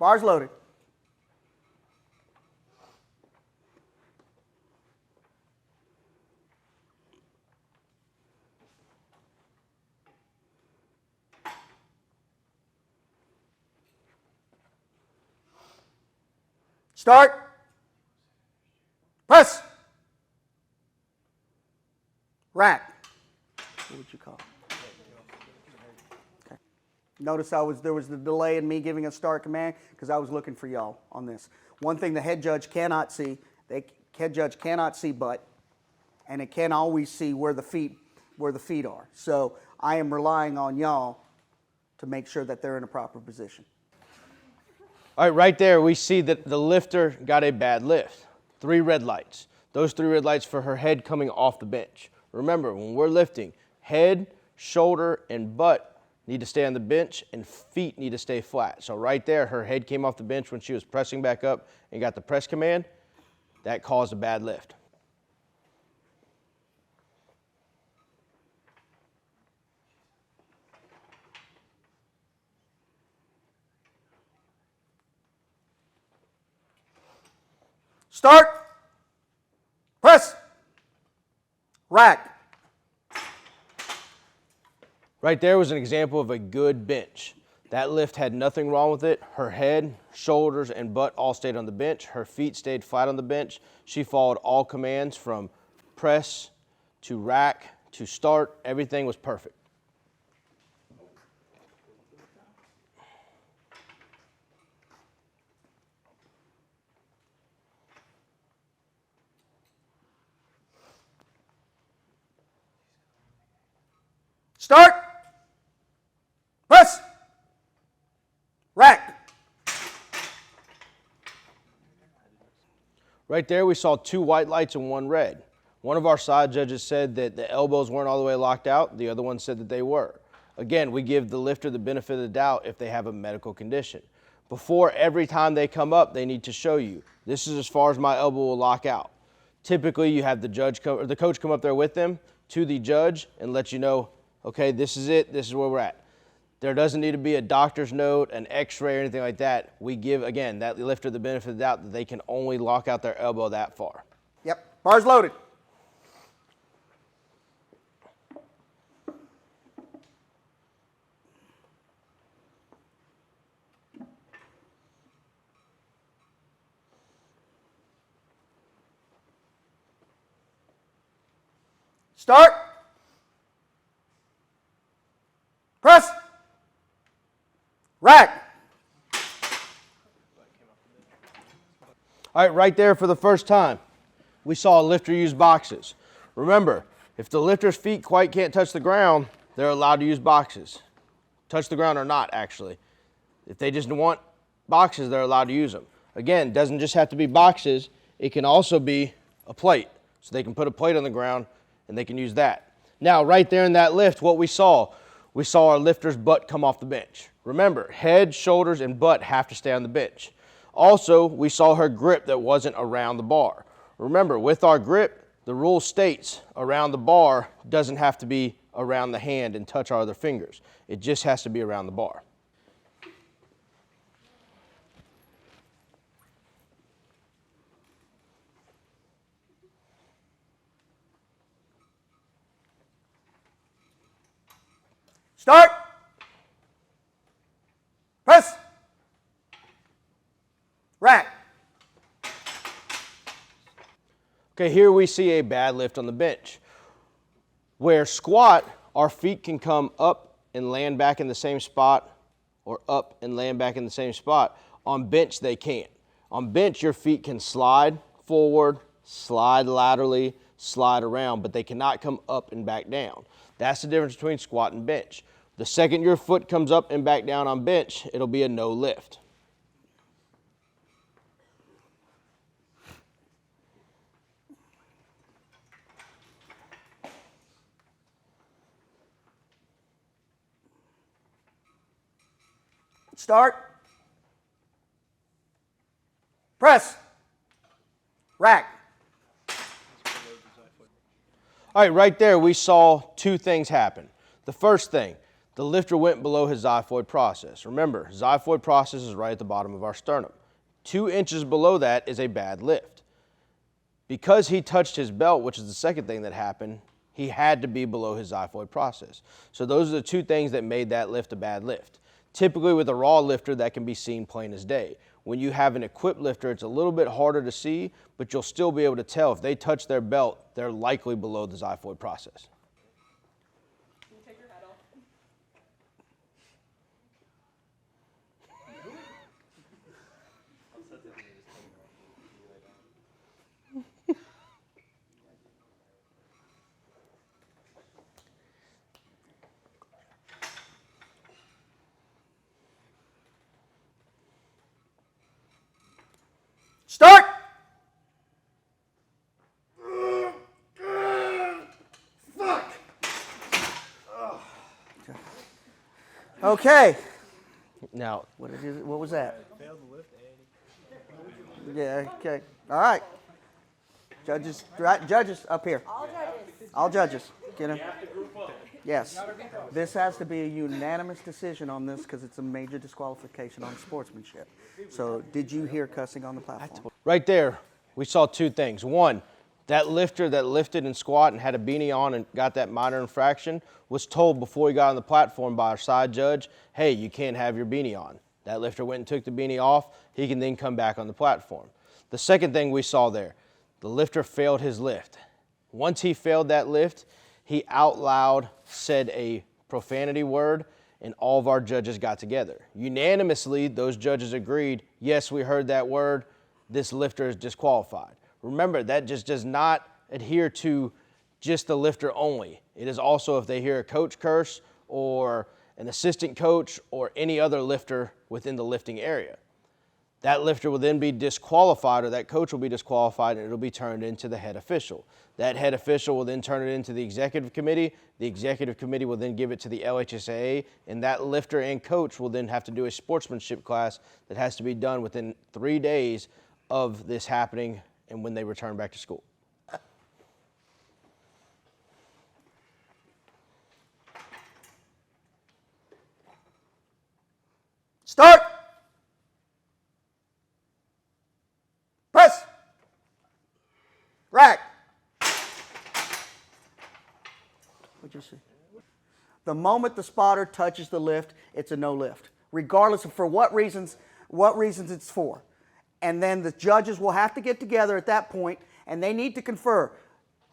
Bars loaded. Start. Press. Rack. What would you call it? Okay. Notice there was the delay in me giving a start command because I was looking for y'all on this. One thing the head judge cannot see, head judge cannot see butt, and it can't always see where the feet are. So I am relying on y'all to make sure that they're in a proper position. All right, right there we see that the lifter got a bad lift. 3 red lights. Those 3 red lights for her head coming off the bench. Remember, when we're lifting, head, shoulder, and butt need to stay on the bench and feet need to stay flat. So right there, her head came off the bench when she was pressing back up and got the press command. That caused a bad lift. Start. Press. Rack. Right there was an example of a good bench. That lift had nothing wrong with it. Her head, shoulders, and butt all stayed on the bench. Her feet stayed flat on the bench. She followed all commands from press to rack to start. Everything was perfect. Start. Press. Rack. Right there we saw 2 white lights and 1 red. One of our side judges said that the elbows weren't all the way locked out. The other one said that they were. Again, we give the lifter the benefit of the doubt if they have a medical condition. Before every time they come up, they need to show you, this is as far as my elbow will lock out. Typically, you have the coach come up there with them to the judge and let you know, okay, this is it, this is where we're at. There doesn't need to be a doctor's note, an x-ray, or anything like that. We give, again, that lifter the benefit of the doubt that they can only lock out their elbow that far. Yep, bars loaded. Start. Press. Rack. All right, right there for the first time, we saw a lifter use boxes. Remember, if the lifter's feet quite can't touch the ground, they're allowed to use boxes. Touch the ground or not, actually. If they just want boxes, they're allowed to use them. Again, it doesn't just have to be boxes. It can also be a plate. So they can put a plate on the ground and they can use that. Now, right there in that lift, what we saw our lifter's butt come off the bench. Remember, head, shoulders, and butt have to stay on the bench. Also, we saw her grip that wasn't around the bar. Remember, with our grip, the rule states around the bar doesn't have to be around the hand and touch our other fingers. It just has to be around the bar. Start. Press. Rack. Okay, here we see a bad lift on the bench. Where squat, our feet can come up and land back in the same spot, or up and land back in the same spot. On bench, they can't. On bench, your feet can slide forward, slide laterally, slide around, but they cannot come up and back down. That's the difference between squat and bench. The second your foot comes up and back down on bench, it'll be a no lift. Start. Press. Rack. All right, right there we saw 2 things happen. The first thing, The lifter went below his xiphoid process. Remember, xiphoid process is right at the bottom of our sternum. 2 inches below that is a bad lift. Because he touched his belt, which is the second thing that happened, he had to be below his xiphoid process. So those are the 2 things that made that lift a bad lift. Typically with a raw lifter, that can be seen plain as day. When you have an equipped lifter, it's a little bit harder to see, but you'll still be able to tell if they touch their belt, they're likely below the xiphoid process. Can you take your hat off? Start! Fuck! Okay. Now, What was that? Yeah, okay. All right. Judges, judges up here. All judges. Get them. Yes. This has to be a unanimous decision on this because it's a major disqualification on sportsmanship. So, did you hear cussing on the platform? right there, we saw 2 things. One, that lifter that lifted and squat and had a beanie on and got that minor infraction was told before he got on the platform by our side judge, hey, you can't have your beanie on. That lifter went and took the beanie off. He can then come back on the platform. The second thing we saw there, the lifter failed his lift. Once he failed that lift, he out loud said a profanity word, and all of our judges got together. Unanimously, those judges agreed, yes, we heard that word, this lifter is disqualified. Remember, that just does not adhere to just the lifter only. It is also if they hear a coach curse or an assistant coach or any other lifter within the lifting area. That lifter will then be disqualified, or that coach will be disqualified, and it'll be turned into the head official. That head official will then turn it into the executive committee. The executive committee will then give it to the LHSAA, and that lifter and coach will then have to do a sportsmanship class that has to be done within 3 days of this happening and when they return back to school. Start! Press! Rack! What'd you see? The moment the spotter touches the lift, it's a no lift, regardless of for what reasons it's for. And then the judges will have to get together at that point, and they need to confer.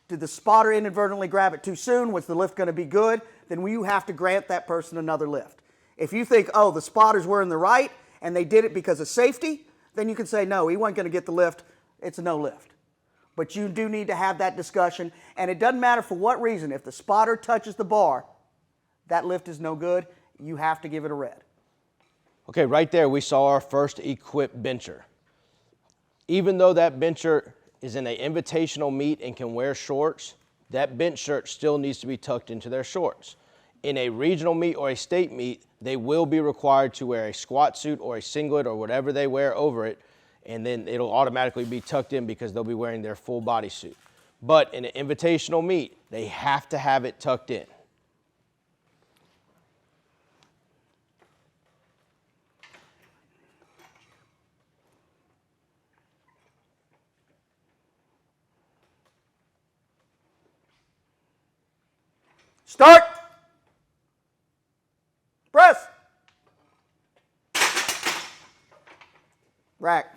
Did the spotter inadvertently grab it too soon? Was the lift going to be good? Then you have to grant that person another lift. If you think, oh, the spotters were in the right and they did it because of safety, then you can say, no, he wasn't going to get the lift. It's a no lift. But you do need to have that discussion, and it doesn't matter for what reason. If the spotter touches the bar, that lift is no good. You have to give it a red. Okay, right there we saw our first equipped bencher. Even though that bencher is in an invitational meet and can wear shorts, that bench shirt still needs to be tucked into their shorts. In a regional meet or a state meet, they will be required to wear a squat suit or a singlet or whatever they wear over it, and then it'll automatically be tucked in because they'll be wearing their full body suit. But in an invitational meet, they have to have it tucked in. Start! Press! Rack.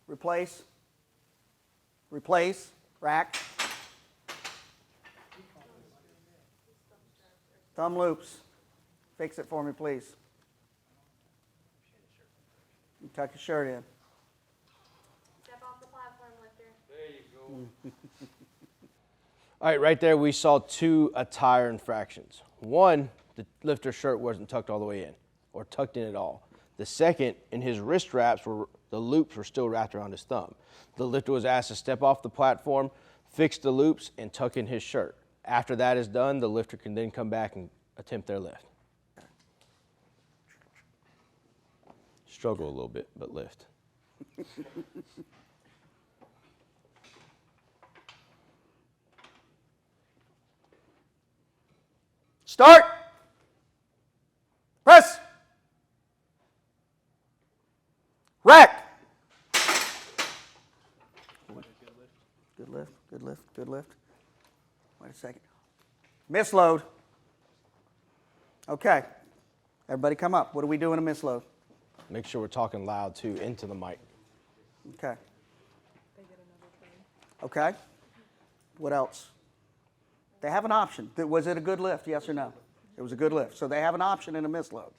Replace. Replace. Rack. Thumb loops. Fix it for me, please. You tuck your shirt in. Step off the platform, lifter. All right, right there we saw 2 attire infractions. One, the lifter's shirt wasn't tucked all the way in or tucked in at all. The second, in his wrist wraps, the loops were still wrapped around his thumb. The lifter was asked to step off the platform, fix the loops, and tuck in his shirt. After that is done, the lifter can then come back and attempt their lift. Struggle a little bit, but lift. Start. Press. Rack. Good lift, good lift, good lift. Wait a second. Misload. Okay. Everybody come up. What do we do in a misload? Make sure we're talking loud too, into the mic. Okay. Okay. What else? They have an option. Was it a good lift? Yes or no? It was a good lift. So they have an option in a misload.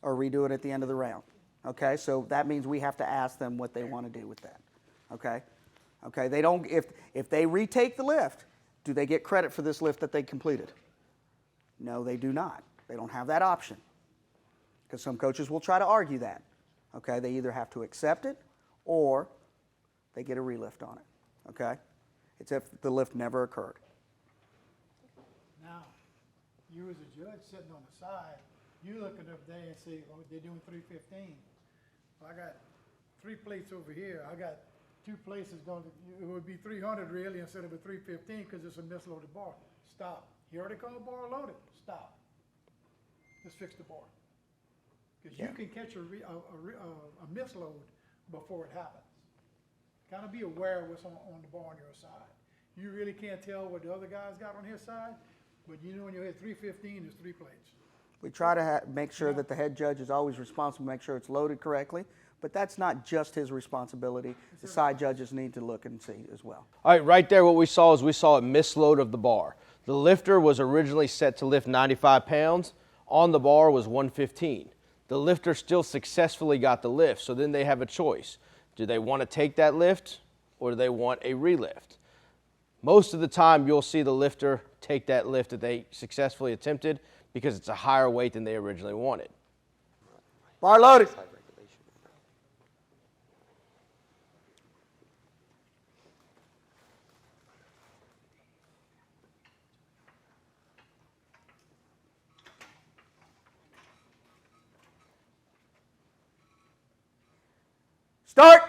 Or redo it at the end of the round. Okay, so that means we have to ask them what they want to do with that. Okay? Okay, they don't, if they retake the lift, do they get credit for this lift that they completed? No, they do not. They don't have that option. Because some coaches will try to argue that. Okay, they either have to accept it or they get a relift on it. Okay? It's if the lift never occurred. Now, you as a judge sitting on the side, you look at up there and say, oh, they're doing 315. Well, I got 3 plates over here. I got 2 places going. It would be 300 really instead of a 315 because it's a misloaded bar. Stop. You already called bar loaded. Stop. Just fix the bar. Because you can catch a misload before it happens. Kind of be aware of what's on the bar on your side. You really can't tell what the other guy's got on his side, but you know when you hit 315, there's 3 plates. We try to make sure that the head judge is always responsible to make sure it's loaded correctly, but that's not just his responsibility. The side judges need to look and see as well. All right, right there what we saw is we saw a misload of the bar. The lifter was originally set to lift 95 pounds. On the bar was 115. The lifter still successfully got the lift, so then they have a choice. Do they want to take that lift or do they want a relift? Most of the time you'll see the lifter take that lift that they successfully attempted because it's a higher weight than they originally wanted. Bar loaded. Start.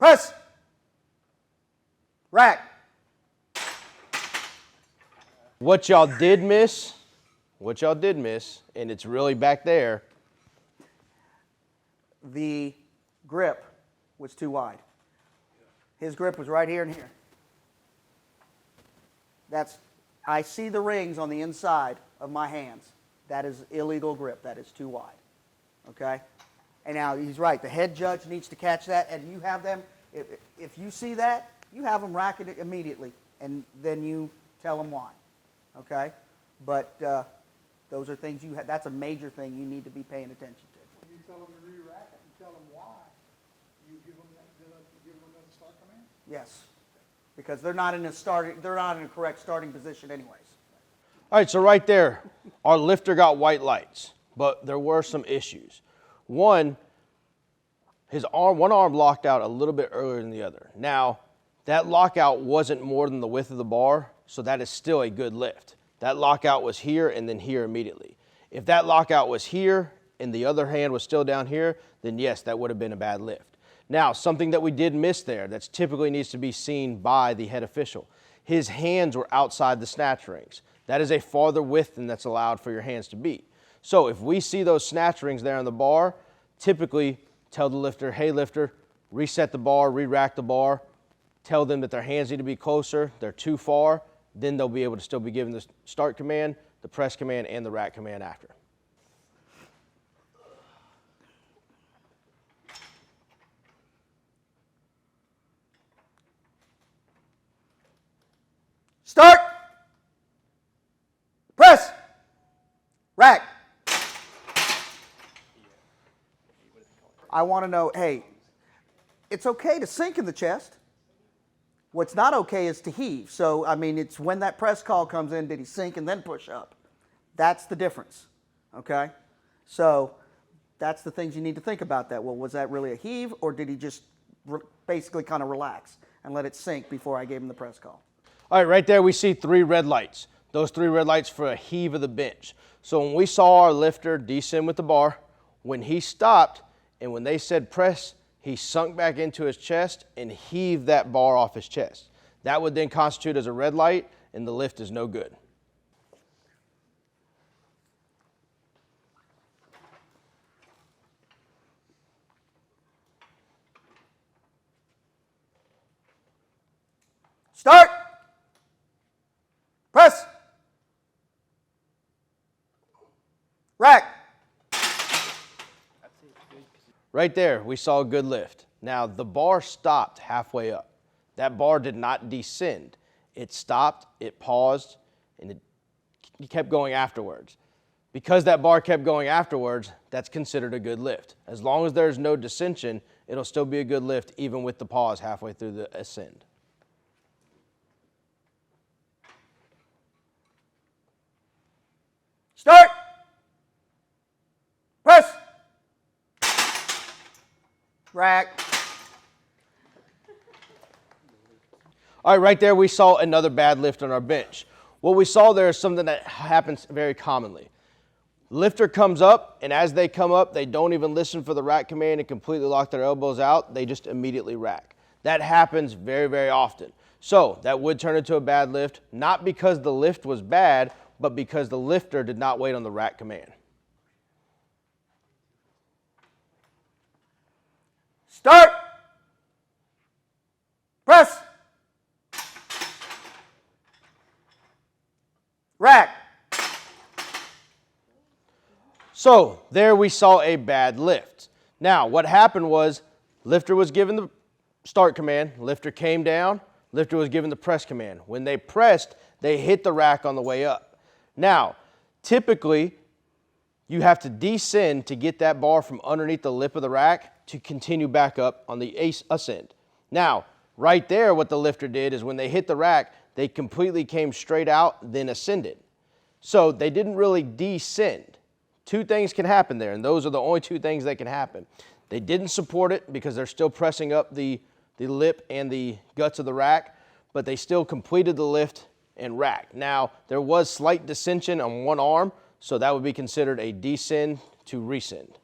Press. Rack. What y'all did miss, and it's really back there. The grip was too wide. His grip was right here and here. I see the rings on the inside of my hands. That is illegal grip. That is too wide. Okay? And now he's right. The head judge needs to catch that, and you have them. If you see that, you have them rack it immediately, and then you tell them why. Okay? But those are things that's a major thing you need to be paying attention to. When you tell them to re-rack it and tell them why, you give them another start command? Yes, because they're not in a correct starting position anyways. All right, so right there, our lifter got white lights, but there were some issues. One arm locked out a little bit earlier than the other. Now, that lockout wasn't more than the width of the bar, so that is still a good lift. That lockout was here and then here immediately. If that lockout was here and the other hand was still down here, then yes, that would have been a bad lift. Now, something that we did miss there that typically needs to be seen by the head official. His hands were outside the snatch rings. That is a farther width than that's allowed for your hands to be. So if we see those snatch rings there on the bar, typically tell the lifter, hey lifter, reset the bar, re-rack the bar, tell them that their hands need to be closer, they're too far, then they'll be able to still be given the start command, the press command, and the rack command after. Start. Press. Rack. I want to know, hey, it's okay to sink in the chest. What's not okay is to heave. So, I mean, it's when that press call comes in, did he sink and then push up? That's the difference, okay? So that's the things you need to think about that. Well, was that really a heave, or did he just basically kind of relax and let it sink before I gave him the press call? All right, right there we see 3 red lights. Those 3 red lights for a heave of the bench. So when we saw our lifter descend with the bar, when he stopped and when they said press, he sunk back into his chest and heaved that bar off his chest. That would then constitute as a red light, and the lift is no good. Start. Press. Rack. Right there, we saw a good lift. Now, the bar stopped halfway up. That bar did not descend. It stopped, it paused, and it kept going afterwards. Because that bar kept going afterwards, that's considered a good lift. As long as there's no dissension, it'll still be a good lift even with the pause halfway through the ascend. Start. Press. Rack. All right, right there we saw another bad lift on our bench. What we saw there is something that happens very commonly. Lifter comes up, and as they come up, they don't even listen for the rack command and completely lock their elbows out. They just immediately rack. That happens very, very often. So that would turn into a bad lift, not because the lift was bad, but because the lifter did not wait on the rack command. Start. Press. Rack. So there we saw a bad lift. Now what happened was lifter was given the start command, lifter came down, lifter was given the press command. When they pressed, they hit the rack on the way up. Now, typically, you have to descend to get that bar from underneath the lip of the rack to continue back up on the ascend. Now, right there, what the lifter did is when they hit the rack, they completely came straight out, then ascended. So they didn't really descend. 2 things can happen there, and those are the only 2 things that can happen. They didn't support it because they're still pressing up the lip and the guts of the rack, but they still completed the lift and rack. Now, there was slight dissension on one arm, so that would be considered a descend to rescend.